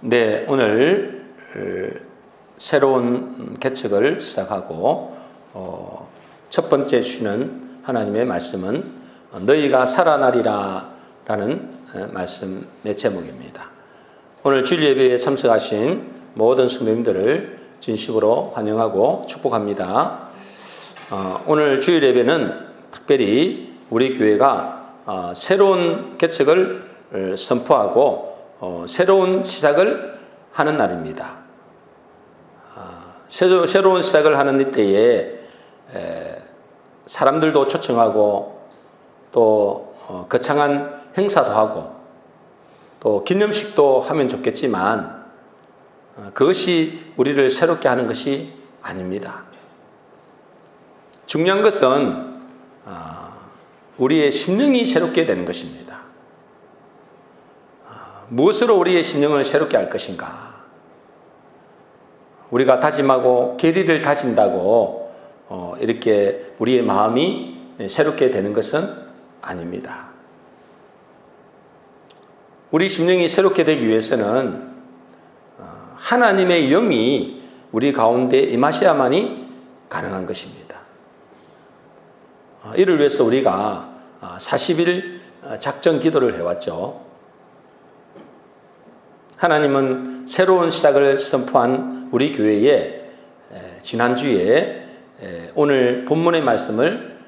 네, 오늘 새로운 개척을 시작하고 첫 번째 주시는 하나님의 말씀은 너희가 살아나리라 라는 말씀의 제목입니다. 오늘 주일 예배에 참석하신 모든 성도님들을 진심으로 환영하고 축복합니다. 오늘 주일 예배는 특별히 우리 교회가 새로운 개척을 선포하고 새로운 시작을 하는 날입니다. 새로운 시작을 하는 이때에 사람들도 초청하고 또 거창한 행사도 하고 또 기념식도 하면 좋겠지만 그것이 우리를 새롭게 하는 것이 아닙니다. 중요한 것은 우리의 심령이 새롭게 되는 것입니다. 무엇으로 우리의 심령을 새롭게 할 것인가? 우리가 다짐하고 계리를 다진다고 이렇게 우리의 마음이 새롭게 되는 것은 아닙니다. 우리 심령이 새롭게 되기 위해서는 하나님의 영이 우리 가운데 임하셔야만이 가능한 것입니다. 이를 위해서 우리가 40일 작정 기도를 해왔죠. 하나님은 새로운 시작을 선포한 우리 교회에 지난주에 오늘 본문의 말씀을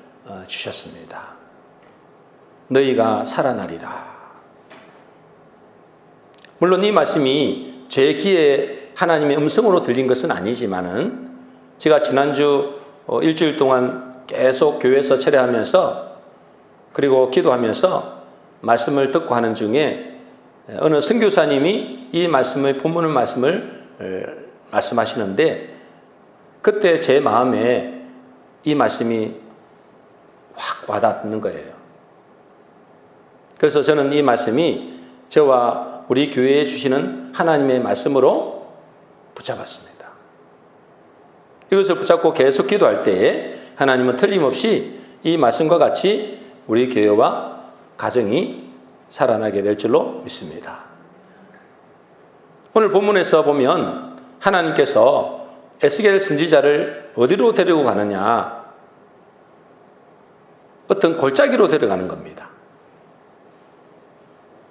주셨습니다. 너희가 살아나리라. 물론 이 말씀이 제 귀에 하나님의 음성으로 들린 것은 아니지만은 제가 지난주 일주일 동안 계속 교회에서 철회하면서 그리고 기도하면서 말씀을 듣고 하는 중에 어느 선교사님이 이 말씀을 본문의 말씀을 말씀하시는데 그때 제 마음에 이 말씀이 확 와닿는 거예요. 그래서 저는 이 말씀이 저와 우리 교회에 주시는 하나님의 말씀으로 붙잡았습니다. 이것을 붙잡고 계속 기도할 때에 하나님은 틀림없이 이 말씀과 같이 우리 교회와 가정이 살아나게 될 줄로 믿습니다. 오늘 본문에서 보면 하나님께서 에스겔 선지자를 어디로 데리고 가느냐? 어떤 골짜기로 데려가는 겁니다.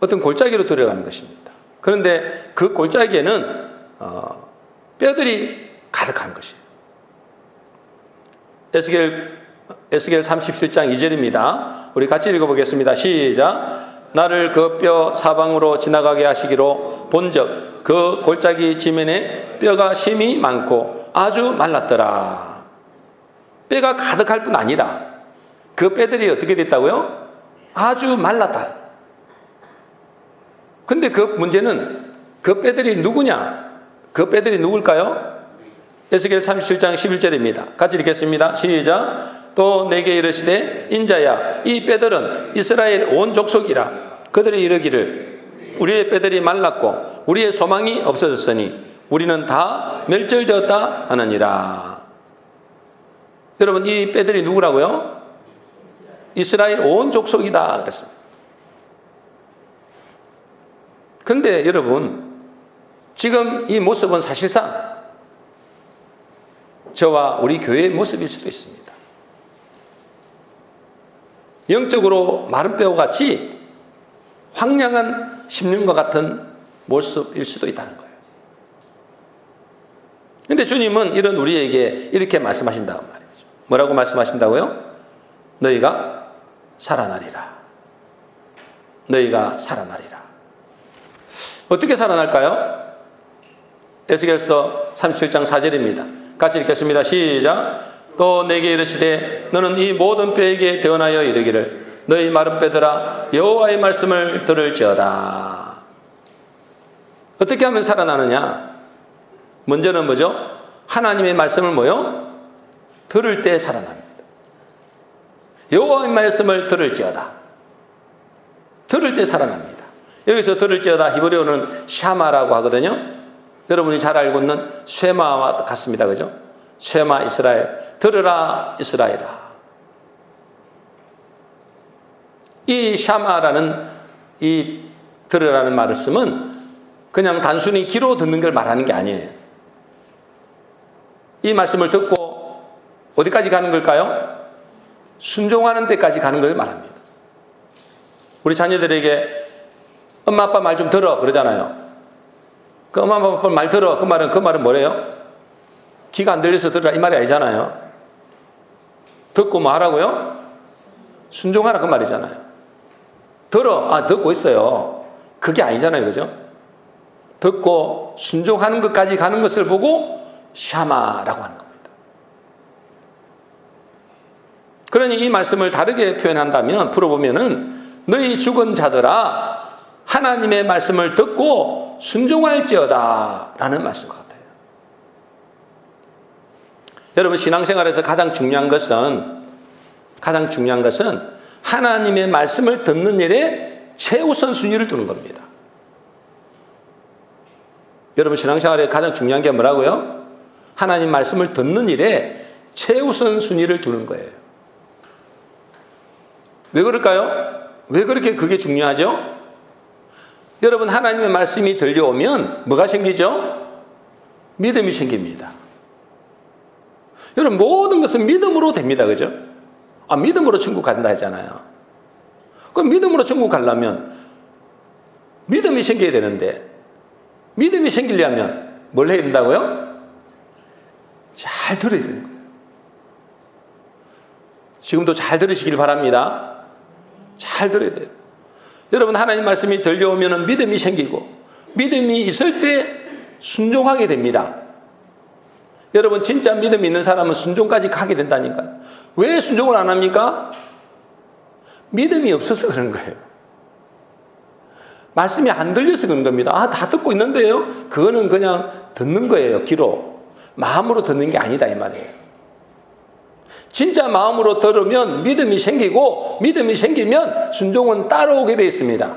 어떤 골짜기로 데려가는 것입니다. 그런데 그 골짜기에는 뼈들이 가득한 것이에요. 에스겔 37장 2절입니다. 우리 같이 읽어보겠습니다. 시작. 나를 그 뼈 사방으로 지나가게 하시기로 본즉 그 골짜기 지면에 뼈가 심이 많고 아주 말랐더라. 뼈가 가득할 뿐 아니라 그 뼈들이 어떻게 됐다고요? 아주 말랐다. 근데 그 문제는 그 뼈들이 누구냐? 그 뼈들이 누굴까요? 에스겔 37장 11절입니다. 같이 읽겠습니다. 시작. 또 내게 이르시되 인자야 이 뼈들은 이스라엘 온 족속이라. 그들이 이르기를 우리의 뼈들이 말랐고 우리의 소망이 없어졌으니 우리는 다 멸절되었다 하느니라. 여러분 이 뼈들이 누구라고요? 이스라엘 온 족속이다 그랬습니다. 그런데 여러분 지금 이 모습은 사실상 저와 우리 교회의 모습일 수도 있습니다. 영적으로 마른 뼈같이 황량한 심령과 같은 모습일 수도 있다는 거예요. 그런데 주님은 이런 우리에게 이렇게 말씀하신다고 말이죠. 뭐라고 말씀하신다고요? 너희가 살아나리라. 너희가 살아나리라. 어떻게 살아날까요? 에스겔서 37장 4절입니다. 같이 읽겠습니다. 시작. 또 내게 이르시되 너는 이 모든 뼈에게 대언하여 이르기를 너희 마른 뼈들아 여호와의 말씀을 들을지어다. 어떻게 하면 살아나느냐? 먼저는 뭐죠? 하나님의 말씀을 뭐요? 들을 때 살아납니다. 여호와의 말씀을 들을지어다. 들을 때 살아납니다. 여기서 들을지어다 히브리어는 샤마라고 하거든요. 여러분이 잘 알고 있는 쉐마와 같습니다. 그죠? 쉐마 이스라엘. 들으라 이스라엘아. 이 샤마라는 이 들으라는 말을 쓰면 그냥 단순히 귀로 듣는 걸 말하는 게 아니에요. 이 말씀을 듣고 어디까지 가는 걸까요? 순종하는 데까지 가는 걸 말합니다. 우리 자녀들에게 엄마 아빠 말 좀 들어 그러잖아요. 그 엄마 아빠 말 들어 그 말은 뭐래요? 귀가 안 들려서 들으라 이 말이 아니잖아요. 듣고 뭐 하라고요? 순종하라 그 말이잖아요. 들어 듣고 있어요. 그게 아니잖아요, 그죠? 듣고 순종하는 것까지 가는 것을 보고 샤마라고 하는 겁니다. 그러니 이 말씀을 다르게 표현한다면 풀어보면은 너희 죽은 자들아 하나님의 말씀을 듣고 순종할지어다 라는 말씀 같아요. 여러분 신앙생활에서 가장 중요한 것은 하나님의 말씀을 듣는 일에 최우선 순위를 두는 겁니다. 여러분 신앙생활에 가장 중요한 게 뭐라고요? 하나님 말씀을 듣는 일에 최우선 순위를 두는 거예요. 왜 그럴까요? 왜 그렇게 그게 중요하죠? 여러분 하나님의 말씀이 들려오면 뭐가 생기죠? 믿음이 생깁니다. 여러분 모든 것은 믿음으로 됩니다. 그죠? 믿음으로 천국 간다 했잖아요. 그럼 믿음으로 천국 가려면 믿음이 생겨야 되는데 믿음이 생기려면 뭘 해야 된다고요? 잘 들어야 되는 거예요. 지금도 잘 들으시길 바랍니다. 잘 들어야 돼요. 여러분 하나님 말씀이 들려오면 믿음이 생기고 믿음이 있을 때 순종하게 됩니다. 여러분 진짜 믿음이 있는 사람은 순종까지 가게 된다니까요. 왜 순종을 안 합니까? 믿음이 없어서 그런 거예요. 말씀이 안 들려서 그런 겁니다. 다 듣고 있는데요. 그거는 그냥 듣는 거예요. 귀로. 마음으로 듣는 게 아니다 이 말이에요. 진짜 마음으로 들으면 믿음이 생기고 믿음이 생기면 순종은 따라오게 되어 있습니다.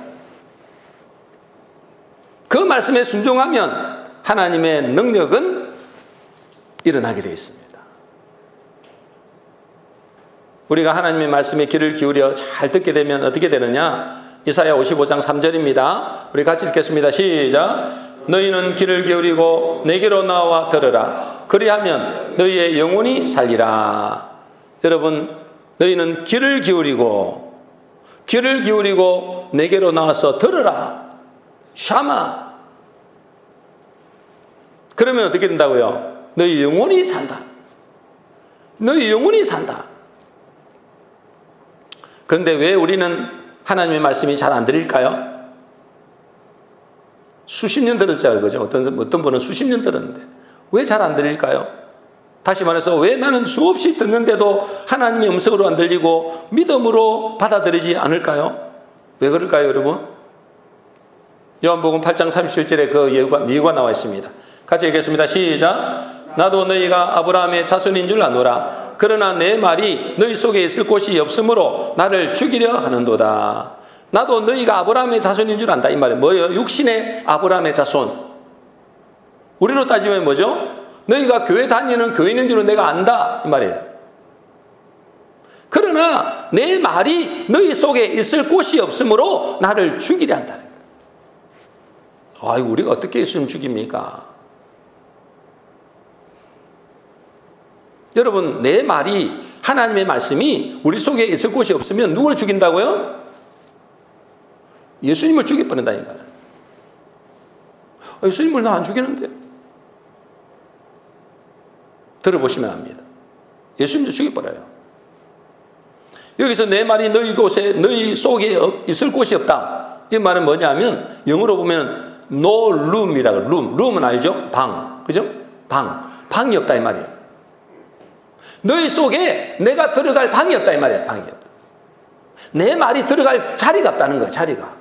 그 말씀에 순종하면 하나님의 능력은 일어나게 되어 있습니다. 우리가 하나님의 말씀에 귀를 기울여 잘 듣게 되면 어떻게 되느냐? 이사야 55장 3절입니다. 우리 같이 읽겠습니다. 시작. 너희는 귀를 기울이고 내게로 나와 들으라. 그리하면 너희의 영혼이 살리라. 여러분 너희는 귀를 기울이고 내게로 나와서 들으라. 샤마. 그러면 어떻게 된다고요? 너희 영혼이 산다. 너희 영혼이 산다. 그런데 왜 우리는 하나님의 말씀이 잘 안 들릴까요? 수십 년 들었잖아요. 그죠? 어떤 분은 수십 년 들었는데 왜 잘 안 들릴까요? 다시 말해서 왜 나는 수없이 듣는데도 하나님의 음성으로 안 들리고 믿음으로 받아들이지 않을까요? 왜 그럴까요, 여러분? 요한복음 8장 37절에 그 이유가 나와 있습니다. 같이 읽겠습니다. 시작. 나도 너희가 아브라함의 자손인 줄 아노라. 그러나 내 말이 너희 속에 있을 곳이 없으므로 나를 죽이려 하는도다. 나도 너희가 아브라함의 자손인 줄 안다. 이 말이 뭐예요? 육신의 아브라함의 자손. 우리로 따지면 뭐죠? 너희가 교회 다니는 교인인 줄은 내가 안다. 이 말이에요. 그러나 내 말이 너희 속에 있을 곳이 없으므로 나를 죽이려 한다. 우리가 어떻게 예수님 죽입니까? 여러분 내 말이 하나님의 말씀이 우리 속에 있을 곳이 없으면 누구를 죽인다고요? 예수님을 죽여버린다니까요. 예수님을 나 안 죽이는데. 들어보시면 압니다. 예수님도 죽여버려요. 여기서 내 말이 너희 속에 있을 곳이 없다. 이 말은 뭐냐면 영어로 보면 no room이라고. room은 알죠? 방. 그죠? 방이 없다 이 말이에요. 너희 속에 내가 들어갈 방이 없다 이 말이에요. 방이 없다. 내 말이 들어갈 자리가 없다는 거예요. 자리가.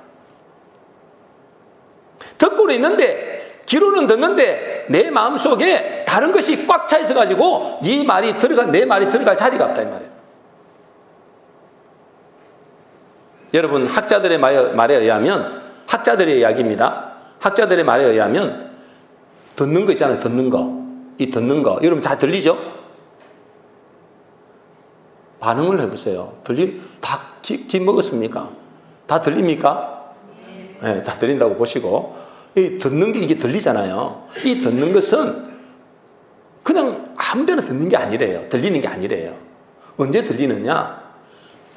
듣고는 있는데 귀로는 듣는데 내 마음속에 다른 것이 꽉 차 있어가지고 내 말이 들어갈 자리가 없다 이 말이에요. 여러분 학자들의 말에 의하면 학자들의 이야기입니다. 학자들의 말에 의하면 듣는 거 있잖아요. 듣는 거 여러분 잘 들리죠? 반응을 해보세요. 다 귀 먹었습니까? 다 들립니까? 네, 다 들린다고 보시고 이 듣는 게 이게 들리잖아요. 이 듣는 것은 그냥 아무 데나 듣는 게 아니래요. 들리는 게 아니래요. 언제 들리느냐?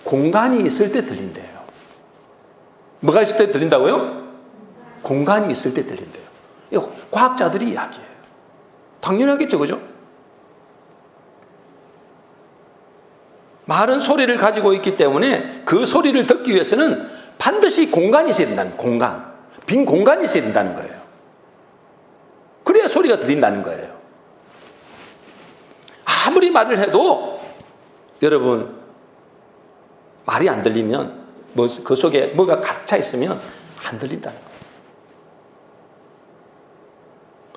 공간이 있을 때 들린대요. 뭐가 있을 때 들린다고요? 공간이 있을 때 들린대요. 이거 과학자들이 이야기해요. 당연하겠죠, 그죠? 말은 소리를 가지고 있기 때문에 그 소리를 듣기 위해서는 반드시 공간이 있어야 된다는 공간. 빈 공간이 있어야 된다는 거예요. 그래야 소리가 들린다는 거예요. 아무리 말을 해도 여러분 말이 안 들리면 그 속에 뭐가 가득 차 있으면 안 들린다는 거예요.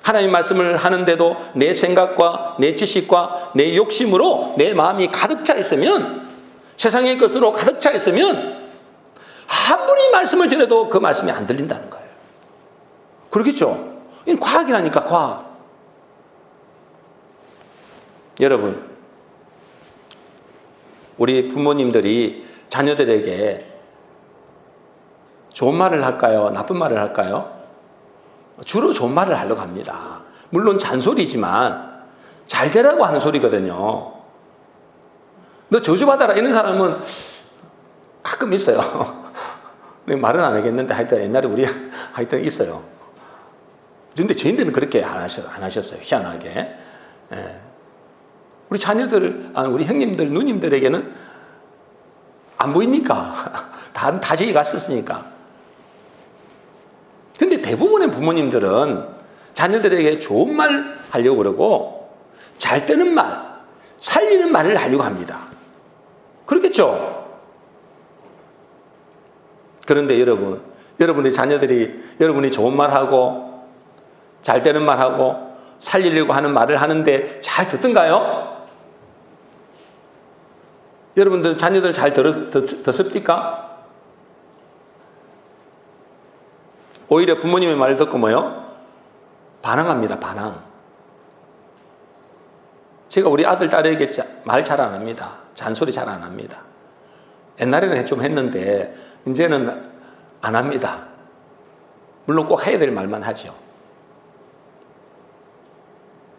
하나님 말씀을 하는데도 내 생각과 내 지식과 내 욕심으로 내 마음이 가득 차 있으면, 세상의 것으로 가득 차 있으면 아무리 말씀을 전해도 그 말씀이 안 들린다는 거예요. 그러겠죠? 이건 과학이라니까, 과학. 여러분, 우리 부모님들이 자녀들에게 좋은 말을 할까요? 나쁜 말을 할까요? 주로 좋은 말을 하려고 합니다. 물론 잔소리지만 잘 되라고 하는 소리거든요. 너 저주받아라 이런 사람은 가끔 있어요. 말은 안 하겠는데 하여튼 옛날에 우리 하여튼 있어요. 그런데 저희들은 그렇게 안 하셨어요. 희한하게. 예. 우리 자녀들, 우리 형님들, 누님들에게는 안 보이니까. 다 저기 갔었으니까. 근데 대부분의 부모님들은 자녀들에게 좋은 말 하려고 그러고, 잘 되는 말, 살리는 말을 하려고 합니다. 그렇겠죠? 그런데 여러분의 자녀들이 여러분이 좋은 말하고, 잘 되는 말하고, 살리려고 하는 말을 하는데 잘 듣던가요? 여러분들 자녀들 잘 듣습니까? 오히려 부모님의 말을 듣고 뭐요? 반항합니다. 반항. 제가 우리 아들, 딸에게 말 잘 안 합니다. 잔소리 잘 안 합니다. 옛날에는 좀 했는데 이제는 안 합니다. 물론 꼭 해야 될 말만 하죠.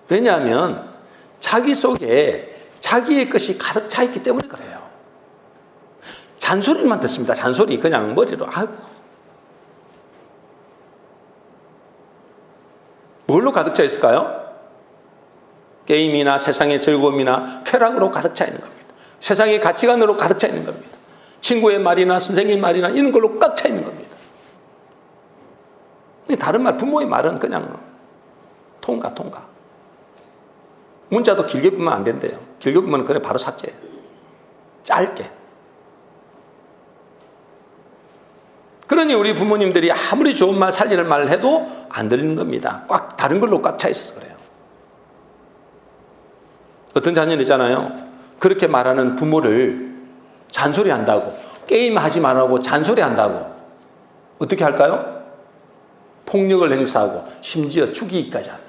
왜냐하면 자기 속에 자기의 것이 가득 차 있기 때문에 그래요. 잔소리만 듣습니다. 잔소리 그냥 머리로. 뭘로 가득 차 있을까요? 게임이나 세상의 즐거움이나 쾌락으로 가득 차 있는 겁니다. 세상의 가치관으로 가득 차 있는 겁니다. 친구의 말이나 선생님 말이나 이런 걸로 꽉 차 있는 겁니다. 다른 말, 부모의 말은 그냥 통과. 문자도 길게 보면 안 된대요. 길게 보면 그냥 바로 삭제해요. 짧게. 그러니 우리 부모님들이 아무리 좋은 말, 살리는 말을 해도 안 들리는 겁니다. 다른 걸로 꽉 차 있어서 그래요. 어떤 자녀는 있잖아요. 그렇게 말하는 부모를 잔소리한다고, 게임하지 말라고 잔소리한다고 어떻게 할까요? 폭력을 행사하고 심지어 죽이기까지 합니다.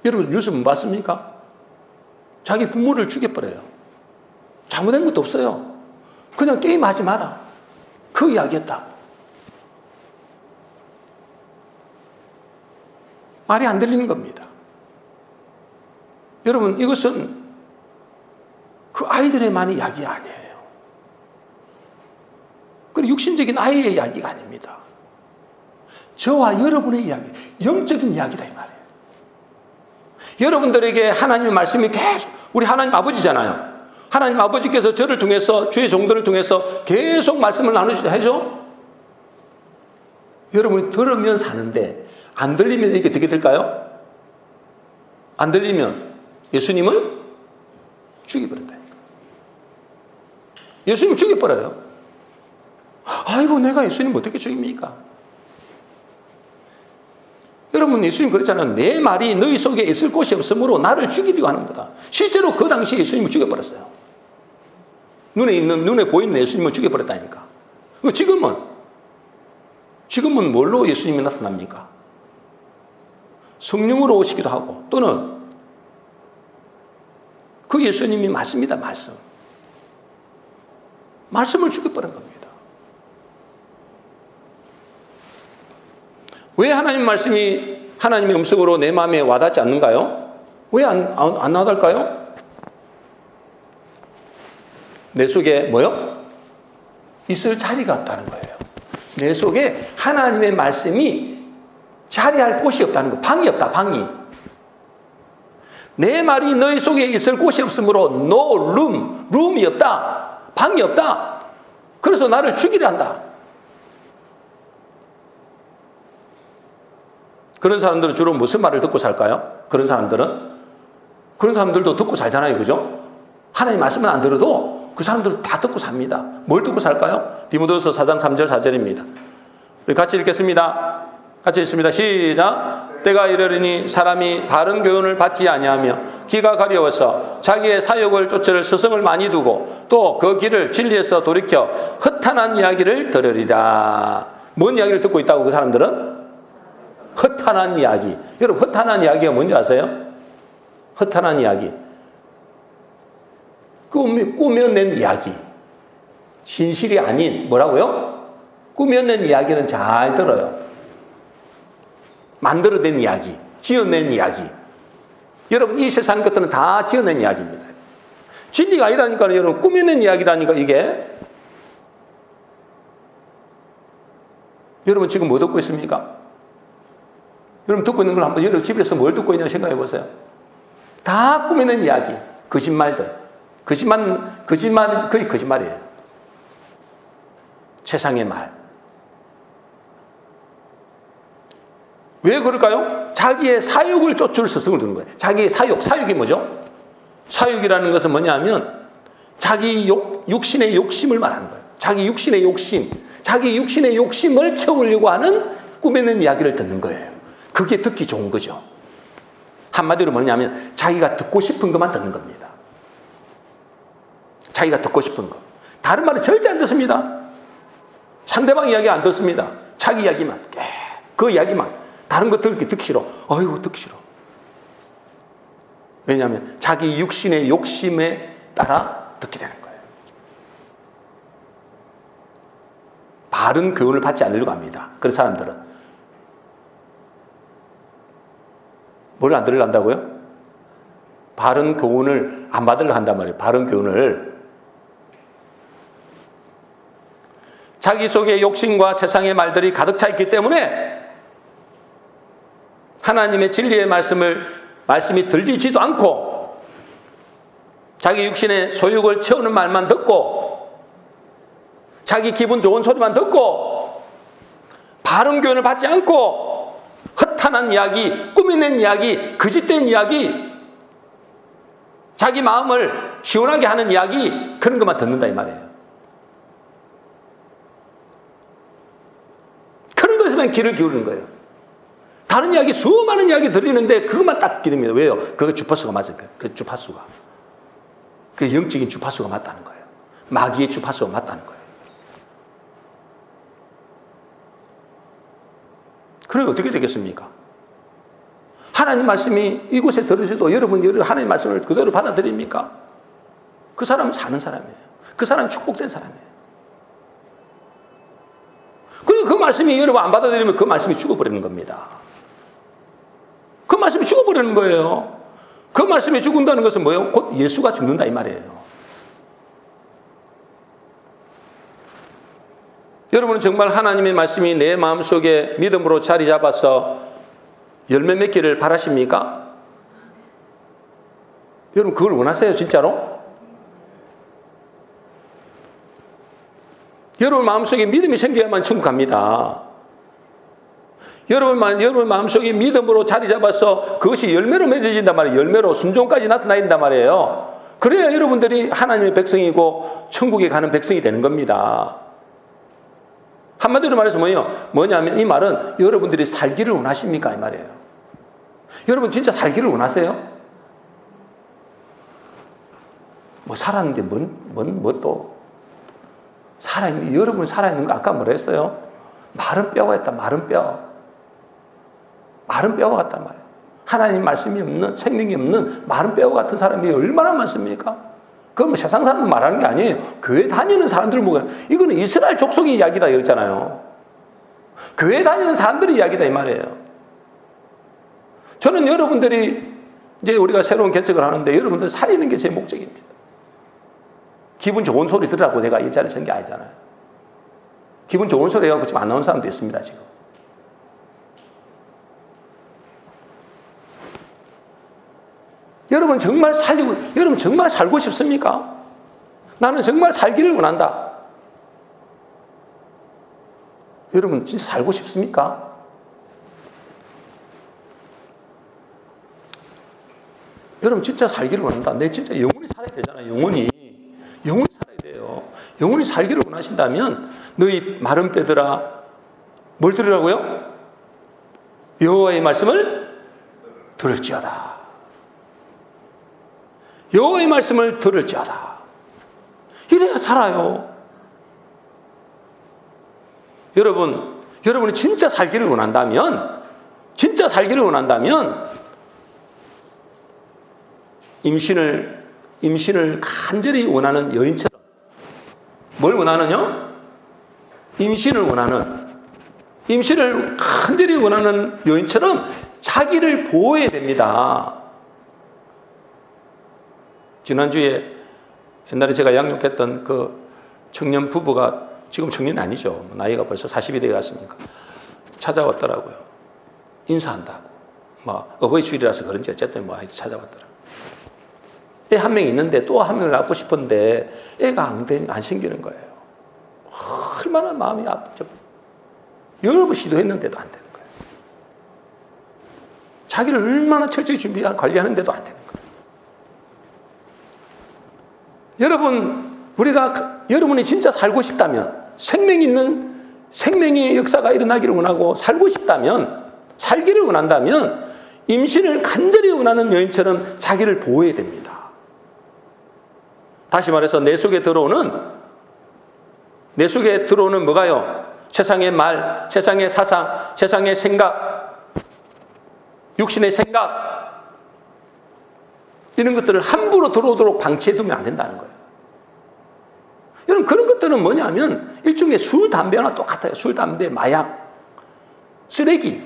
여러분 뉴스 못 봤습니까? 자기 부모를 죽여버려요. 잘못된 것도 없어요. 그냥 게임하지 마라. 그 이야기했다고. 말이 안 들리는 겁니다. 여러분 이것은 그 아이들의만 이야기 아니에요. 그리고 육신적인 아이의 이야기가 아닙니다. 저와 여러분의 이야기, 영적인 이야기다 이 말이에요. 여러분들에게 하나님의 말씀이 계속, 우리 하나님 아버지잖아요. 하나님 아버지께서 저를 통해서, 주의 종들을 통해서 계속 말씀을 나누시죠. 여러분이 들으면 사는데 안 들리면 이게 어떻게 될까요? 안 들리면 예수님을 죽여버린다. 예수님 죽여버려요. 아이고 내가 예수님 어떻게 죽입니까? 여러분 예수님 그랬잖아요. 내 말이 너희 속에 있을 곳이 없으므로 나를 죽이려고 하는 거다. 실제로 그 당시에 예수님을 죽여버렸어요. 눈에 보이는 예수님을 죽여버렸다니까. 지금은 뭘로 예수님이 나타납니까? 성령으로 오시기도 하고 또는 그 예수님이 말씀이다. 말씀을 죽여버린 겁니다. 왜 하나님 말씀이 하나님의 음성으로 내 마음에 와닿지 않는가요? 왜 안 와닿을까요? 내 속에 뭐요? 있을 자리가 없다는 거예요. 내 속에 하나님의 말씀이 자리할 곳이 없다는 거. 방이 없다, 방이. 내 말이 너희 속에 있을 곳이 없으므로 no room, 룸이 없다. 방이 없다. 그래서 나를 죽이려 한다. 그런 사람들은 주로 무슨 말을 듣고 살까요? 그런 사람들도 듣고 살잖아요. 그죠? 하나님 말씀은 안 들어도 그 사람들은 다 듣고 삽니다. 뭘 듣고 살까요? 디모데후서 4장 3절 4절입니다. 우리 같이 읽겠습니다. 같이 읽습니다. 시작. 때가 이르리니 사람이 바른 교훈을 받지 아니하며 귀가 가려워서 자기의 사욕을 쫓을 스승을 많이 두고 또 그 길을 진리에서 돌이켜 허탄한 이야기를 들으리라. 뭔 이야기를 듣고 있다고 그 사람들은? 허탄한 이야기. 여러분 허탄한 이야기가 뭔지 아세요? 허탄한 이야기. 꾸며낸 이야기. 진실이 아닌 뭐라고요? 꾸며낸 이야기는 잘 들어요. 만들어낸 이야기, 지어낸 이야기. 여러분 이 세상 것들은 다 지어낸 이야기입니다. 진리가 아니라니까 여러분 꾸며낸 이야기라니까 이게. 여러분 지금 뭐 듣고 있습니까? 여러분 듣고 있는 걸 한번 여러분 집에서 뭘 듣고 있냐 생각해 보세요. 다 꾸며낸 이야기, 거짓말들. 거짓말 거의 거짓말이에요. 세상의 말. 왜 그럴까요? 자기의 사욕을 쫓을 스승을 두는 거예요. 자기의 사욕이 뭐죠? 사욕이라는 것은 뭐냐면 자기 육신의 욕심을 말하는 거예요. 자기 육신의 욕심을 채우려고 하는 꾸며낸 이야기를 듣는 거예요. 그게 듣기 좋은 거죠. 한마디로 뭐냐면 자기가 듣고 싶은 것만 듣는 겁니다. 자기가 듣고 싶은 것. 다른 말은 절대 안 듣습니다. 상대방 이야기 안 듣습니다. 자기 이야기만. 그 이야기만. 다른 거 듣기 싫어. 아이고, 듣기 싫어. 왜냐하면 자기 육신의 욕심에 따라 듣게 되는 거예요. 바른 교훈을 받지 않으려고 합니다. 그런 사람들은. 뭘 안 들으려 한다고요? 바른 교훈을 안 받으려고 한단 말이에요. 바른 교훈을. 자기 속에 욕심과 세상의 말들이 가득 차 있기 때문에 하나님의 진리의 말씀이 들리지도 않고 자기 육신의 소욕을 채우는 말만 듣고 자기 기분 좋은 소리만 듣고 바른 교훈을 받지 않고 허탄한 이야기, 꾸며낸 이야기, 거짓된 이야기, 자기 마음을 시원하게 하는 이야기, 그런 것만 듣는다 이 말이에요. 그런 것에만 귀를 기울이는 거예요. 다른 이야기, 수많은 이야기 들리는데 그것만 딱 기릅니다. 왜요? 그거 주파수가 맞을 거예요. 그 주파수가. 그 영적인 주파수가 맞다는 거예요. 마귀의 주파수가 맞다는 거예요. 그러면 어떻게 되겠습니까? 하나님 말씀이 이곳에 들으셔도 여러분 하나님 말씀을 그대로 받아들입니까? 그 사람은 사는 사람이에요. 그 사람은 축복된 사람이에요. 그리고 그 말씀이 여러분 안 받아들이면 그 말씀이 죽어버리는 겁니다. 그 말씀이 죽어버리는 거예요. 그 말씀이 죽는다는 것은 뭐예요? 곧 예수가 죽는다 이 말이에요. 여러분은 정말 하나님의 말씀이 내 마음속에 믿음으로 자리 잡아서 열매 맺기를 바라십니까? 여러분 그걸 원하세요 진짜로? 여러분 마음속에 믿음이 생겨야만 천국 갑니다. 여러분 마음속에 믿음으로 자리 잡아서 그것이 열매로 맺어진단 말이에요. 열매로 순종까지 나타나야 말이에요. 그래야 여러분들이 하나님의 백성이고 천국에 가는 백성이 되는 겁니다. 한마디로 말해서 뭐냐면 이 말은 여러분들이 살기를 원하십니까? 이 말이에요. 여러분 진짜 살기를 원하세요? 뭐 살았는데 또 여러분 살아있는 거 아까 뭐라 했어요? 마른 뼈가 있다. 마른 뼈와 같단 말이에요. 하나님 말씀이 없는, 생명이 없는 마른 뼈와 같은 사람이 얼마나 많습니까? 그건 세상 사람 말하는 게 아니에요. 교회 다니는 사람들 이거는 이스라엘 족속의 이야기다 이랬잖아요. 교회 다니는 사람들의 이야기다 이 말이에요. 저는 여러분들이 이제 우리가 새로운 개척을 하는데 여러분들 살리는 게 제 목적입니다. 기분 좋은 소리 들으라고 내가 이 자리에 선 게 아니잖아요. 기분 좋은 소리 해갖고 지금 안 나온 사람도 있습니다, 지금. 여러분 정말 여러분 정말 살고 싶습니까? 나는 정말 살기를 원한다. 여러분 진짜 살고 싶습니까? 여러분 진짜 살기를 원한다. 내 진짜 영원히 살아야 되잖아요. 영원히 살아야 돼요. 영원히 살기를 원하신다면 너희 마른 뼈들아 뭘 들으라고요? 여호와의 말씀을 들을지어다. 여호와의 말씀을 들을지어다. 이래야 살아요. 여러분이 진짜 살기를 원한다면 임신을 간절히 원하는 여인처럼 뭘 원하느냐? 임신을 간절히 원하는 여인처럼 자기를 보호해야 됩니다. 지난주에 옛날에 제가 양육했던 그 청년 부부가 지금 청년이 아니죠. 나이가 벌써 40이 되어 갔으니까 찾아왔더라고요. 인사한다고. 어버이 주일이라서 그런지 어쨌든 찾아왔더라고요. 애 한 명 있는데 또 한 명을 낳고 싶은데 애가 안 생기는 거예요. 얼마나 마음이 아프죠. 여러 번 시도했는데도 안 되는 거예요. 자기를 얼마나 철저히 관리하는데도 안 되는 거예요. 여러분이 진짜 살고 싶다면, 생명의 역사가 일어나기를 원하고 살고 싶다면, 살기를 원한다면, 임신을 간절히 원하는 여인처럼 자기를 보호해야 됩니다. 다시 말해서 내 속에 들어오는 뭐가요? 세상의 말, 세상의 사상, 세상의 생각, 육신의 생각, 이런 것들을 함부로 들어오도록 방치해두면 안 된다는 거예요. 여러분, 그런 것들은 뭐냐면 일종의 술, 담배나 똑같아요. 술, 담배, 마약, 쓰레기.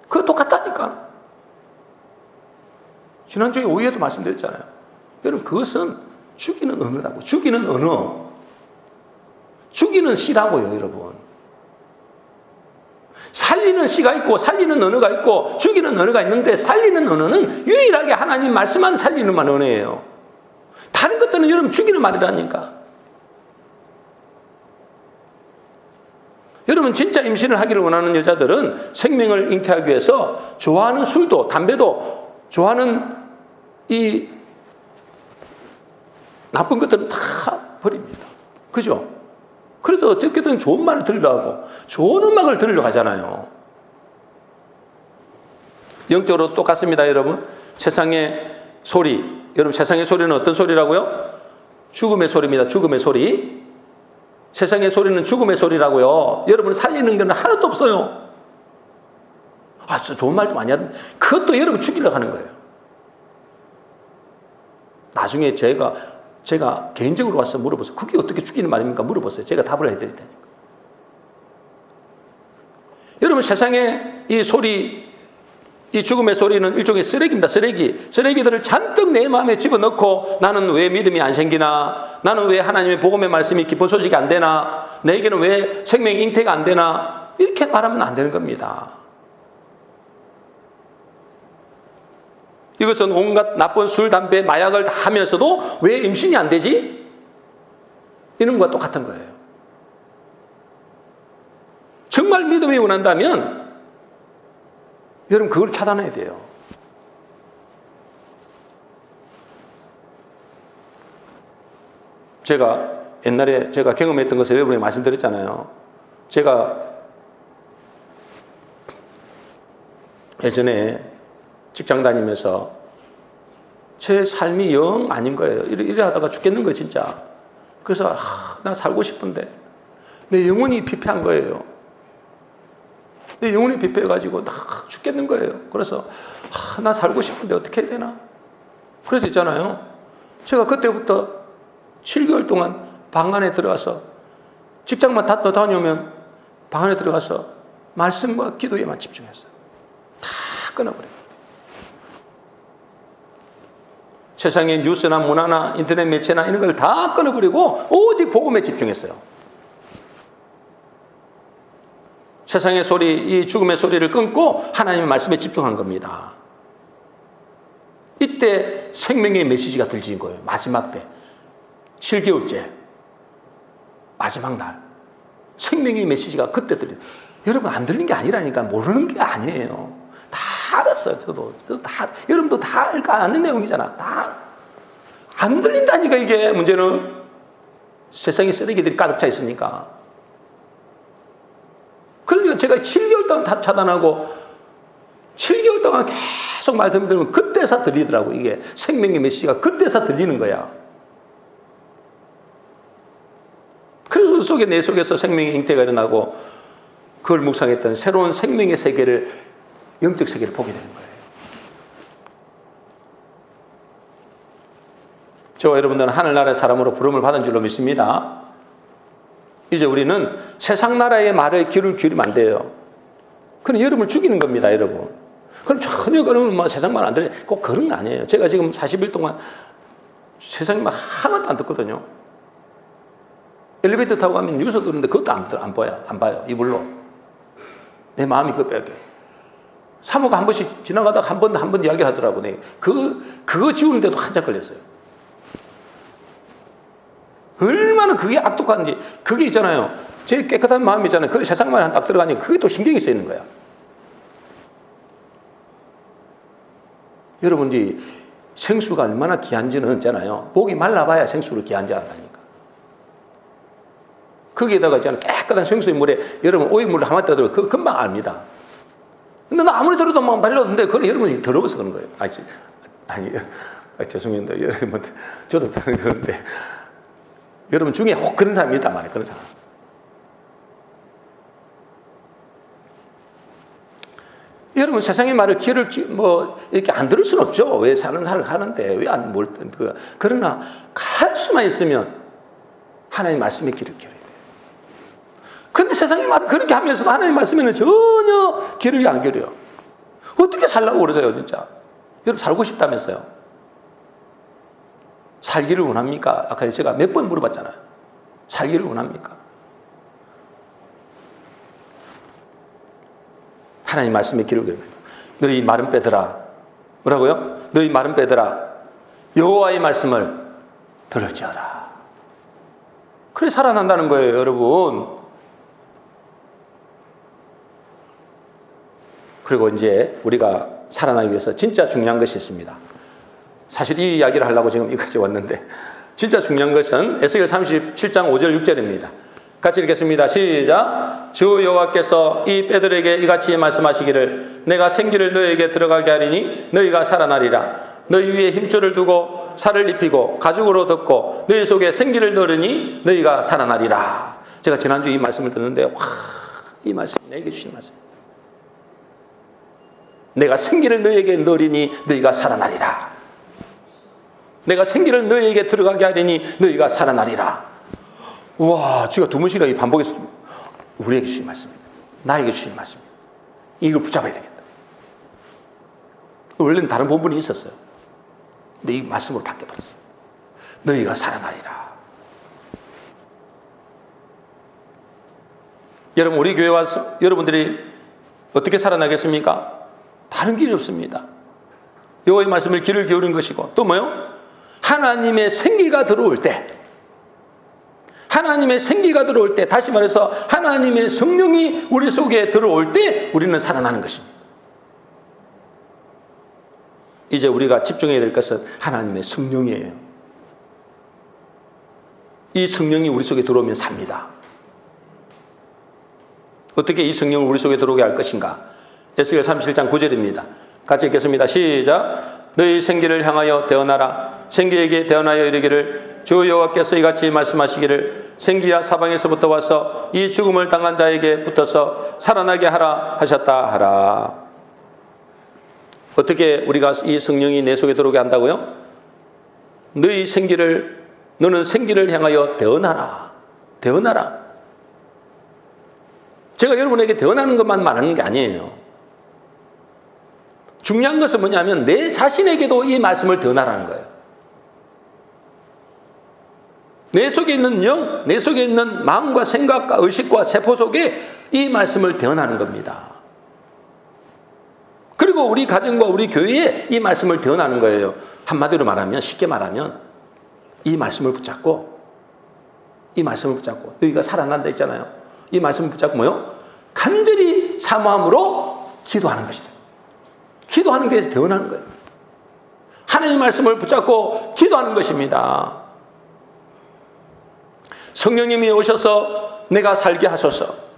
그거 똑같다니까. 지난주에 오후에도 말씀드렸잖아요. 여러분, 그것은 죽이는 언어라고. 죽이는 언어. 죽이는 씨라고요, 여러분. 살리는 씨가 있고 살리는 언어가 있고 죽이는 언어가 있는데 살리는 언어는 유일하게 하나님 말씀만 살리는 언어예요. 다른 것들은 여러분 죽이는 말이라니까. 여러분 진짜 임신을 하기를 원하는 여자들은 생명을 잉태하기 위해서 좋아하는 술도 담배도 좋아하는 이 나쁜 것들은 다 버립니다. 그죠? 그래서 어떻게든 좋은 말을 들으려고 좋은 음악을 들으려고 하잖아요. 영적으로 똑같습니다, 여러분. 세상의 소리. 여러분 세상의 소리는 어떤 소리라고요? 죽음의 소리입니다. 죽음의 소리. 세상의 소리는 죽음의 소리라고요. 여러분 살리는 게 하나도 없어요. 좋은 말도 많이 하는데 그것도 여러분 죽이려고 하는 거예요. 나중에 제가 개인적으로 와서 물어봤어요. 그게 어떻게 죽이는 말입니까? 물어봤어요. 제가 답을 해드릴 테니까. 여러분 세상의 이 소리, 이 죽음의 소리는 일종의 쓰레기입니다. 쓰레기들을 잔뜩 내 마음에 집어넣고 나는 왜 믿음이 안 생기나? 나는 왜 하나님의 복음의 말씀이 기쁜 소식이 안 되나? 내게는 왜 생명 잉태가 안 되나? 이렇게 말하면 안 되는 겁니다. 이것은 온갖 나쁜 술, 담배, 마약을 다 하면서도 왜 임신이 안 되지? 이런 것과 똑같은 거예요. 정말 믿음이 원한다면 여러분 그걸 차단해야 돼요. 제가 옛날에 제가 경험했던 것을 여러분에게 말씀드렸잖아요. 제가 예전에 직장 다니면서 제 삶이 영 아닌 거예요. 이래 하다가 죽겠는 거예요, 진짜. 그래서 나 살고 싶은데 내 영혼이 피폐한 거예요. 내 영혼이 피폐해가지고 나 죽겠는 거예요. 그래서 나 살고 싶은데 어떻게 해야 되나? 그래서 있잖아요. 제가 그때부터 7개월 동안 방 안에 들어가서 직장만 다녀오면 방 안에 들어가서 말씀과 기도에만 집중했어요. 다 끊어버려요. 세상의 뉴스나 문화나 인터넷 매체나 이런 걸 다 끊어버리고 오직 복음에 집중했어요. 세상의 소리, 이 죽음의 소리를 끊고 하나님의 말씀에 집중한 겁니다. 이때 생명의 메시지가 들리는 거예요. 마지막 때. 7개월째. 마지막 날. 생명의 메시지가 그때 들려요. 여러분 안 들린 게 아니라니까. 모르는 게 아니에요. 다 알았어요. 저도 다, 여러분도 다 아는 내용이잖아. 다 안 들린다니까. 이게 문제는 세상에 쓰레기들이 가득 차 있으니까. 그러니까 제가 7개월 동안 다 차단하고 7개월 동안 계속 말씀을 들으면 그때서 들리더라고. 이게 생명의 메시지가 그때서 들리는 거야. 그래서 내 속에서 생명의 잉태가 일어나고 그걸 묵상했던 새로운 생명의 세계를, 영적 세계를 보게 되는 거예요. 저와 여러분들은 하늘나라의 사람으로 부름을 받은 줄로 믿습니다. 이제 우리는 세상 나라의 말에 귀를 기울이면 안 돼요. 그럼 여러분을 죽이는 겁니다, 여러분. 그럼 전혀 그러면 뭐 세상 말 안 들어요. 꼭 그런 건 아니에요. 제가 지금 40일 동안 세상 말 하나도 안 듣거든요. 엘리베이터 타고 가면 뉴스 듣는데 그것도 안 봐요. 이불로. 내 마음이 그거 뺏겨요. 사모가 한 번씩 지나가다가 한 번 이야기하더라고. 그거 지우는데도 한참 걸렸어요. 얼마나 그게 악독한지. 그게 있잖아요. 제 깨끗한 마음이 있잖아요. 그 세상만 딱 들어가니까 그게 또 신경이 쓰이는 거야. 여러분이 생수가 얼마나 귀한지는 있잖아요. 목이 말라봐야 생수를 귀한지 안다니까. 거기에다가 있잖아요. 깨끗한 생수의 물에 여러분 오이물을 한마디 들어도 그거 금방 압니다. 근데 나 아무리 들어도 막 말렸는데 그건 여러분이 더러워서 그런 거예요. 아니, 죄송합니다. 여러분, 저도 그런데 여러분 중에 혹 그런 사람이 있단 말이에요. 그런 사람. 여러분 세상의 말을 귀를 이렇게 안 들을 수는 없죠. 왜 사는 살을 하는데 왜 안 그러나 할 수만 있으면 하나님 말씀에 귀를 기울여야 돼요. 근데 세상의 말을 그렇게 하면서도 하나님 말씀에는 전혀 귀를 안 기울여요. 어떻게 살라고 그러세요, 진짜? 여러분 살고 싶다면서요. 살기를 원합니까? 아까 제가 몇 번 물어봤잖아요. 살기를 원합니까? 하나님 말씀에 귀를 기울여요. 너희 말은 빼더라. 뭐라고요? 너희 말은 빼더라. 여호와의 말씀을 들을지어다. 그래 살아난다는 거예요, 여러분. 그리고 이제 우리가 살아나기 위해서 진짜 중요한 것이 있습니다. 사실 이 이야기를 하려고 지금 여기까지 왔는데 진짜 중요한 것은 에스겔 37장 5절 6절입니다. 같이 읽겠습니다. 시작. 주 여호와께서 이 뼈들에게 이같이 말씀하시기를 내가 생기를 너희에게 들어가게 하리니 너희가 살아나리라. 너희 위에 힘줄을 두고 살을 입히고 가죽으로 덮고 너희 속에 생기를 넣으니 너희가 살아나리라. 제가 지난주 이 말씀을 듣는데 이 말씀이 내게 주신 말씀. 내가 생기를 너희에게 넣으리니 너희가 살아나리라. 내가 생기를 너희에게 들어가게 하리니 너희가 살아나리라. 와, 제가 두 번씩이나 반복해서 우리에게 주신 말씀입니다. 나에게 주신 말씀입니다. 이걸 붙잡아야 되겠다. 원래는 다른 본분이 있었어요. 근데 이 말씀으로 바뀌어버렸어요. 너희가 살아나리라. 여러분, 우리 교회와 여러분들이 어떻게 살아나겠습니까? 다른 길이 없습니다. 여호와의 말씀을 귀를 기울인 것이고 또 뭐요? 하나님의 생기가 들어올 때, 하나님의 생기가 들어올 때, 다시 말해서 하나님의 성령이 우리 속에 들어올 때 우리는 살아나는 것입니다. 이제 우리가 집중해야 될 것은 하나님의 성령이에요. 이 성령이 우리 속에 들어오면 삽니다. 어떻게 이 성령을 우리 속에 들어오게 할 것인가? 에스겔 37장 9절입니다. 같이 읽겠습니다. 시작. 너희 생기를 향하여 대언하라. 생기에게 대언하여 이르기를 주 여호와께서 이같이 말씀하시기를 생기야 사방에서부터 와서 이 죽음을 당한 자에게 붙어서 살아나게 하라 하셨다 하라. 어떻게 우리가 이 성령이 내 속에 들어오게 한다고요? 너는 생기를 향하여 대언하라. 대언하라. 제가 여러분에게 대언하는 것만 말하는 게 아니에요. 중요한 것은 뭐냐면 내 자신에게도 이 말씀을 대언하라는 거예요. 내 속에 있는 영, 내 속에 있는 마음과 생각과 의식과 세포 속에 이 말씀을 대언하는 겁니다. 그리고 우리 가정과 우리 교회에 이 말씀을 대언하는 거예요. 한마디로 말하면, 쉽게 말하면 이 말씀을 붙잡고 너희가 살아난다 했잖아요. 이 말씀을 붙잡고 뭐요? 간절히 사모함으로 기도하는 것이다. 기도하는 것에서 대언하는 거예요. 하나님의 말씀을 붙잡고 기도하는 것입니다. 성령님이 오셔서 내가 살게 하소서.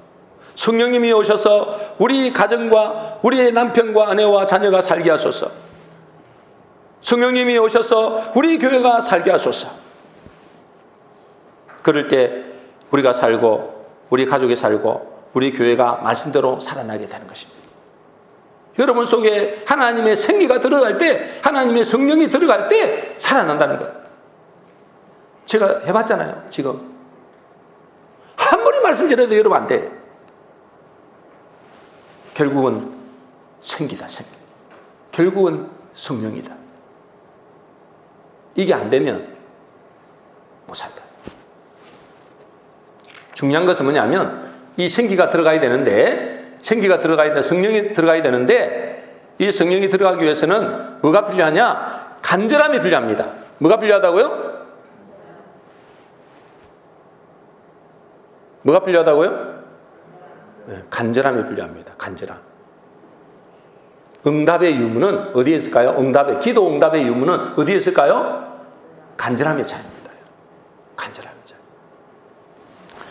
성령님이 오셔서 우리 가정과 우리의 남편과 아내와 자녀가 살게 하소서. 성령님이 오셔서 우리 교회가 살게 하소서. 그럴 때 우리가 살고 우리 가족이 살고 우리 교회가 말씀대로 살아나게 되는 것입니다. 여러분 속에 하나님의 생기가 들어갈 때, 하나님의 성령이 들어갈 때 살아난다는 거예요. 제가 해봤잖아요. 지금 아무리 말씀드려도 여러분 안 돼. 결국은 생기다, 생기. 결국은 성령이다. 이게 안 되면 못 살다. 중요한 것은 뭐냐면 이 생기가 들어가야 되는데, 성령이 들어가야 되는데, 이 성령이 들어가기 위해서는 뭐가 필요하냐? 간절함이 필요합니다. 뭐가 필요하다고요? 뭐가 필요하다고요? 네, 간절함이 필요합니다. 간절함. 응답의 유무는 어디에 있을까요? 기도 응답의 유무는 어디에 있을까요? 간절함의 차이입니다. 간절함의 차이.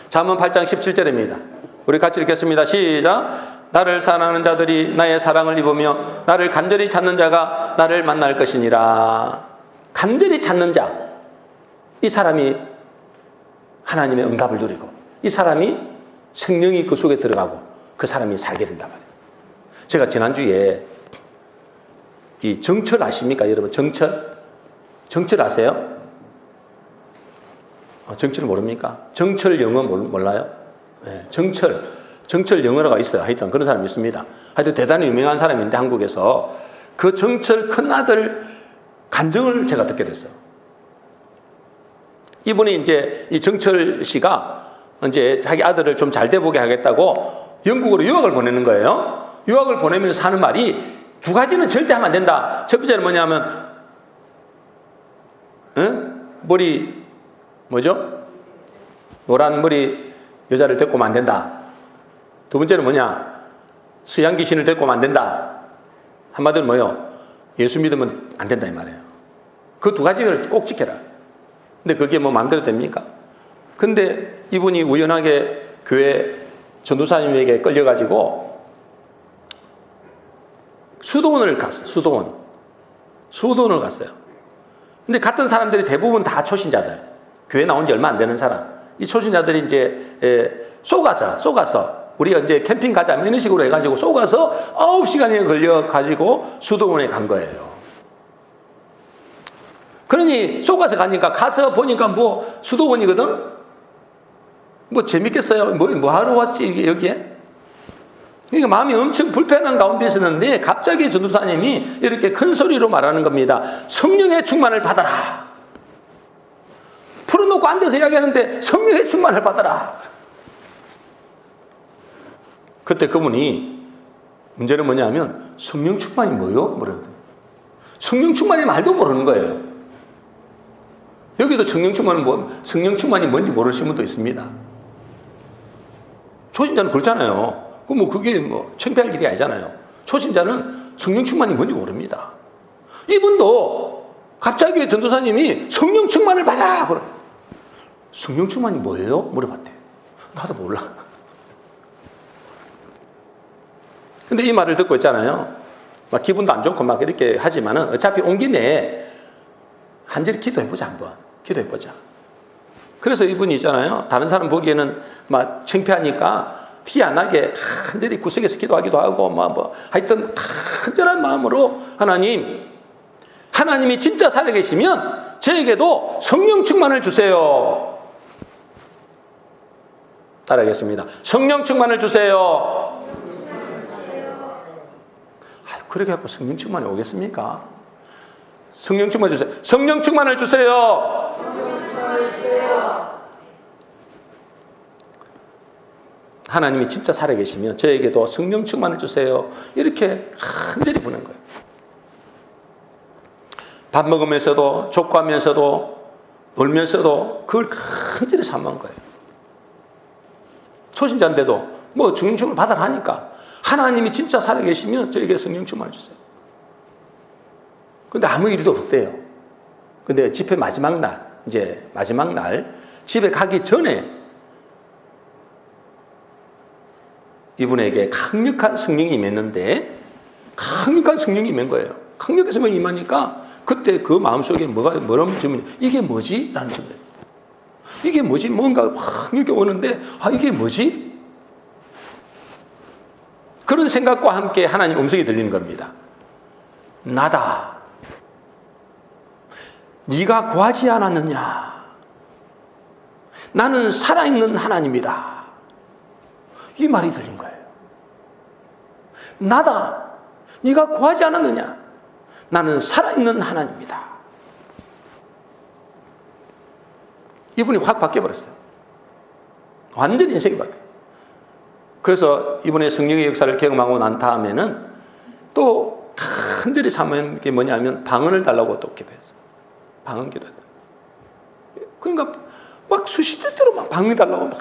잠언 8장 17절입니다. 우리 같이 읽겠습니다. 시작. 나를 사랑하는 자들이 나의 사랑을 입으며 나를 간절히 찾는 자가 나를 만날 것이니라. 간절히 찾는 자, 이 사람이 하나님의 응답을 누리고 이 사람이 성령이 그 속에 들어가고 그 사람이 살게 된단 말이에요. 제가 지난주에 이 정철 아십니까? 여러분 정철? 정철 아세요? 정철 모릅니까? 정철 영어 몰라요? 네, 정철 영어가 있어요. 하여튼 그런 사람이 있습니다. 하여튼 대단히 유명한 사람인데 한국에서 그 정철 큰아들 간증을 제가 듣게 됐어요. 이분이 이제 이 정철 씨가 이제 자기 아들을 좀 잘 돼 보게 하겠다고 영국으로 유학을 보내는 거예요. 유학을 보내면서 하는 말이 두 가지는 절대 하면 안 된다. 첫 번째는 뭐냐면, 머리, 뭐죠? 노란 머리 여자를 데리고 오면 안 된다. 두 번째는 뭐냐? 수양 귀신을 데리고 오면 안 된다. 한마디로 뭐요? 예수 믿으면 안 된다 이 말이에요. 그 두 가지를 꼭 지켜라. 근데 그게 뭐 마음대로 됩니까? 근데 이분이 우연하게 교회 전도사님에게 끌려가지고 수도원을 갔어요. 수도원을 갔어요. 근데 갔던 사람들이 대부분 다 초신자들. 교회 나온 지 얼마 안 되는 사람. 이 초신자들이 이제 쏘가서 우리가 이제 캠핑 가자 이런 식으로 해가지고 쏘가서 9시간이 걸려가지고 수도원에 간 거예요. 그러니 쏘가서 가니까 가서 보니까 뭐 수도원이거든? 뭐 재밌겠어요? 뭐 하러 왔지 여기에? 그러니까 마음이 엄청 불편한 가운데 있었는데 갑자기 전도사님이 이렇게 큰 소리로 말하는 겁니다. 성령의 충만을 받아라. 풀어놓고 앉아서 이야기하는데 성령의 충만을 받아라. 그때 그분이 문제는 뭐냐면 성령 충만이 뭐요? 뭐라거든요. 성령 충만이 말도 모르는 거예요. 여기도 성령 충만이 뭔지 모르시는 분도 있습니다. 초신자는 그렇잖아요. 그게 창피할 일이 아니잖아요. 초신자는 성령 충만이 뭔지 모릅니다. 이분도 갑자기 전도사님이 성령 충만을 받아라. 그래. 성령 충만이 뭐예요? 물어봤대요. 나도 몰라. 근데 이 말을 듣고 있잖아요. 막 기분도 안 좋고 막 이렇게 하지만은 어차피 온 김에 한절히 기도해보자, 한번. 기도해보자. 그래서 이분이 있잖아요. 다른 사람 보기에는 막 창피하니까 티 안 나게 간절히 구석에서 기도하기도 하고, 하여튼 간절한 마음으로 하나님이 진짜 살아계시면 저에게도 성령 충만을 주세요. 따라하겠습니다. 성령 충만을 주세요. 그렇게 하고 성령 충만이 오겠습니까? 성령 충만 주세요. 성령 충만을 주세요. 하나님이 진짜 살아계시면 저에게도 성령 충만을 주세요. 이렇게 간절히 부는 거예요. 밥 먹으면서도 족구하면서도 놀면서도 그걸 간절히 사모한 거예요. 초신자인데도 뭐 성령 충만을 받아라 하니까 하나님이 진짜 살아계시면 저에게 성령 충만을 주세요. 근데 아무 일도 없대요. 근데 집회 마지막 날, 이제 마지막 날 집에 가기 전에 이분에게 강력한 성령이 임했는데, 강력한 성령이 임한 거예요. 강력한 성령이 임하니까 그때 그 마음속에 뭐라는 질문이, 이게 뭐지? 라는 질문이에요. 이게 뭐지? 뭔가 확 이렇게 오는데, 이게 뭐지? 그런 생각과 함께 하나님 음성이 들리는 겁니다. 나다. 네가 구하지 않았느냐? 나는 살아있는 하나님이다. 이 말이 들린 거예요. 나다. 네가 구하지 않았느냐? 나는 살아있는 하나님이다. 이분이 확 바뀌어버렸어요. 완전히 인생이 바뀌어요. 그래서 이번에 성령의 역사를 경험하고 난 다음에는 또 간절히 사모한 게 뭐냐면 방언을 달라고 또 기도했어요. 방언 기도했다. 그러니까 막 수시대로 막 방언 달라고 막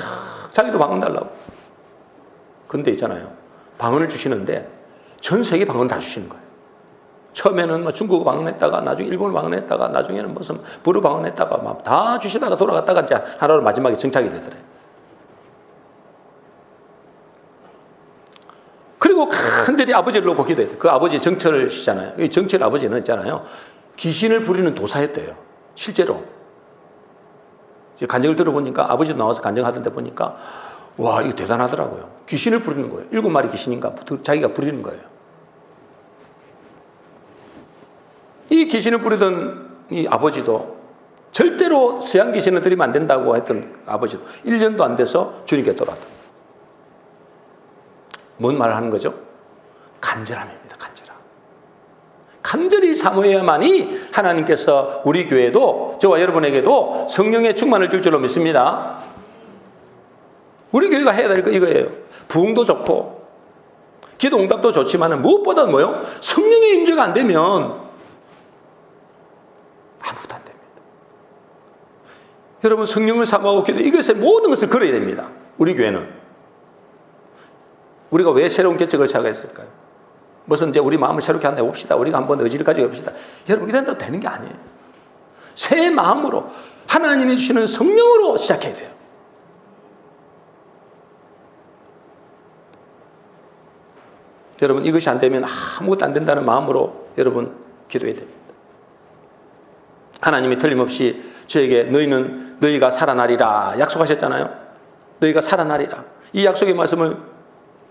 자기도 방언 달라고. 근데 있잖아요. 방언을 주시는데 전 세계 방언 다 주시는 거예요. 처음에는 뭐 중국어 방언했다가 나중에 일본어 방언했다가 나중에는 무슨 불어 방언했다가 막 다 주시다가 돌아갔다가 이제 하나로 마지막에 정착이 되더래요. 그리고 간절히 아버지를 놓고 기도했대요. 그 아버지 정철이시잖아요. 이 정철 아버지는 있잖아요. 귀신을 부리는 도사였대요. 실제로. 간증을 들어보니까 아버지도 나와서 간증하던데 보니까 와, 이거 대단하더라고요. 귀신을 부리는 거예요. 7마리 귀신인가 자기가 부리는 거예요. 이 귀신을 부리던 이 아버지도 절대로 서양 귀신을 들이면 안 된다고 했던 아버지도 1년도 안 돼서 주님께 돌아왔다. 뭔 말을 하는 거죠? 간절함입니다. 간절함. 간절히 사모해야만이 하나님께서 우리 교회도 저와 여러분에게도 성령의 충만을 줄 줄로 믿습니다. 우리 교회가 해야 될 거 이거예요. 부흥도 좋고 기도 응답도 좋지만 무엇보다 뭐요? 성령의 임재가 안 되면 아무것도 안 됩니다. 여러분 성령을 사모하고 기도 이것에 모든 것을 걸어야 됩니다. 우리 교회는. 우리가 왜 새로운 개척을 시작했을까요? 무슨 이제 우리 마음을 새롭게 한번 해봅시다. 우리가 한번 의지를 가지고 해봅시다. 여러분 이런 데도 되는 게 아니에요. 새 마음으로 하나님이 주시는 성령으로 시작해야 돼요. 여러분 이것이 안 되면 아무것도 안 된다는 마음으로 여러분 기도해야 됩니다. 하나님이 틀림없이 저에게 너희가 살아나리라 약속하셨잖아요. 너희가 살아나리라. 이 약속의 말씀을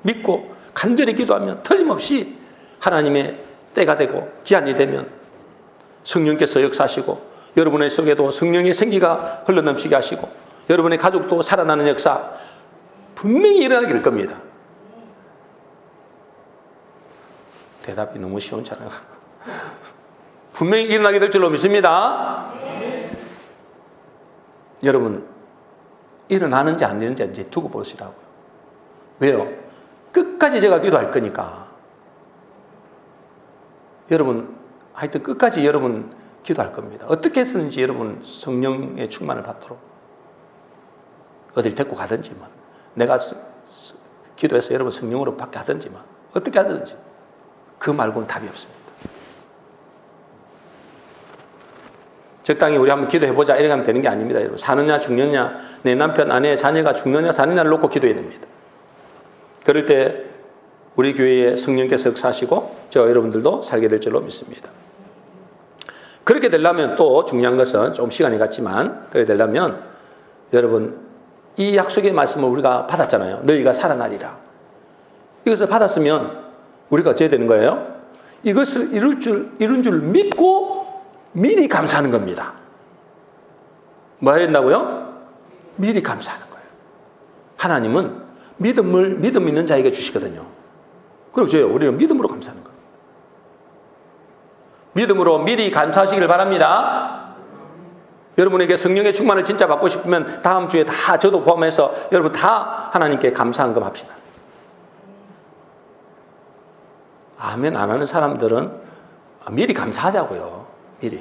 믿고 간절히 기도하면 틀림없이 하나님의 때가 되고 기한이 되면 성령께서 역사하시고 여러분의 속에도 성령의 생기가 흘러넘치게 하시고 여러분의 가족도 살아나는 역사 분명히 일어나게 될 겁니다. 대답이 너무 시원찮아요. 분명히 일어나게 될 줄로 믿습니다. 여러분 일어나는지 안 되는지 이제 두고 보시라고요. 왜요? 끝까지 제가 기도할 거니까. 여러분 하여튼 끝까지 여러분 기도할 겁니다. 어떻게 했는지 여러분 성령의 충만을 받도록 어딜 데리고 가든지만 내가 기도해서 여러분 성령으로 받게 하든지만 어떻게 하든지 그 말고는 답이 없습니다. 적당히 우리 한번 기도해보자 이렇게 하면 되는 게 아닙니다. 여러분 사느냐 죽느냐 내 남편 아내 자녀가 죽느냐 사느냐를 놓고 기도해야 됩니다. 그럴 때 우리 교회에 성령께서 역사하시고 저 여러분들도 살게 될 줄로 믿습니다. 그렇게 되려면 또 중요한 것은 좀 시간이 갔지만 그렇게 되려면 여러분 이 약속의 말씀을 우리가 받았잖아요. 너희가 살아나리라. 이것을 받았으면 우리가 어찌해야 되는 거예요? 이것을 이룬 줄 믿고 미리 감사하는 겁니다. 뭐 해야 된다고요? 미리 감사하는 거예요. 하나님은 믿음 있는 자에게 주시거든요. 그렇죠. 우리는 믿음으로 감사하는 거예요. 믿음으로 미리 감사하시길 바랍니다. 여러분에게 성령의 충만을 진짜 받고 싶으면 다음 주에 다 저도 포함해서 여러분 다 하나님께 감사한금 합시다. 아멘 안 하는 사람들은 미리 감사하자고요. 미리.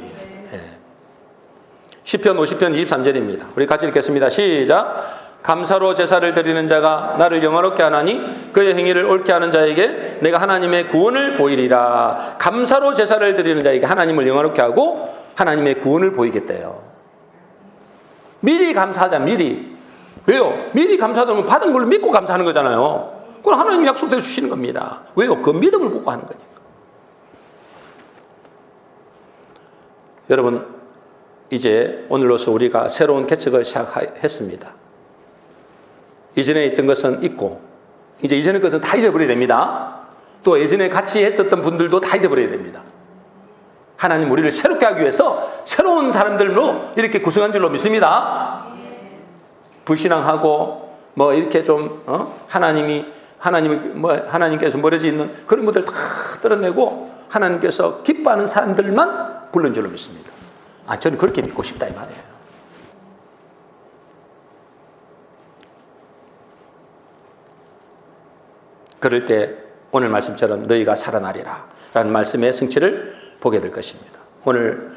예. 시편 50편 23절입니다. 우리 같이 읽겠습니다. 시작. 감사로 제사를 드리는 자가 나를 영화롭게 하나니 그의 행위를 옳게 하는 자에게 내가 하나님의 구원을 보이리라. 감사로 제사를 드리는 자에게 하나님을 영화롭게 하고 하나님의 구원을 보이겠대요. 미리 감사하자. 미리. 왜요? 미리 감사하면 받은 걸 믿고 감사하는 거잖아요. 그건 하나님 약속대로 주시는 겁니다. 왜요? 그 믿음을 보고 하는 거니까. 여러분 이제 오늘로서 우리가 새로운 개척을 시작했습니다. 이전에 있던 것은 있고 이제 이전의 것은 다 잊어버려야 됩니다. 또 예전에 같이 했었던 분들도 다 잊어버려야 됩니다. 하나님 우리를 새롭게 하기 위해서 새로운 사람들로 이렇게 구성한 줄로 믿습니다. 불신앙하고 뭐 이렇게 좀 하나님께서 멀어져 있는 그런 것들 다 뜯어내고 하나님께서 기뻐하는 사람들만 부른 줄로 믿습니다. 저는 그렇게 믿고 싶다 이 말이에요. 그럴 때 오늘 말씀처럼 너희가 살아나리라 라는 말씀의 성취를 보게 될 것입니다. 오늘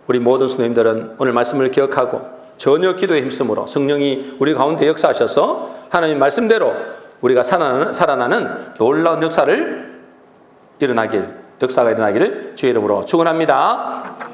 우리 모든 성도님들은 오늘 말씀을 기억하고 전혀 기도에 힘쓰므로 성령이 우리 가운데 역사하셔서 하나님 말씀대로 우리가 살아나는 놀라운 역사가 일어나기를 주의 이름으로 축원합니다.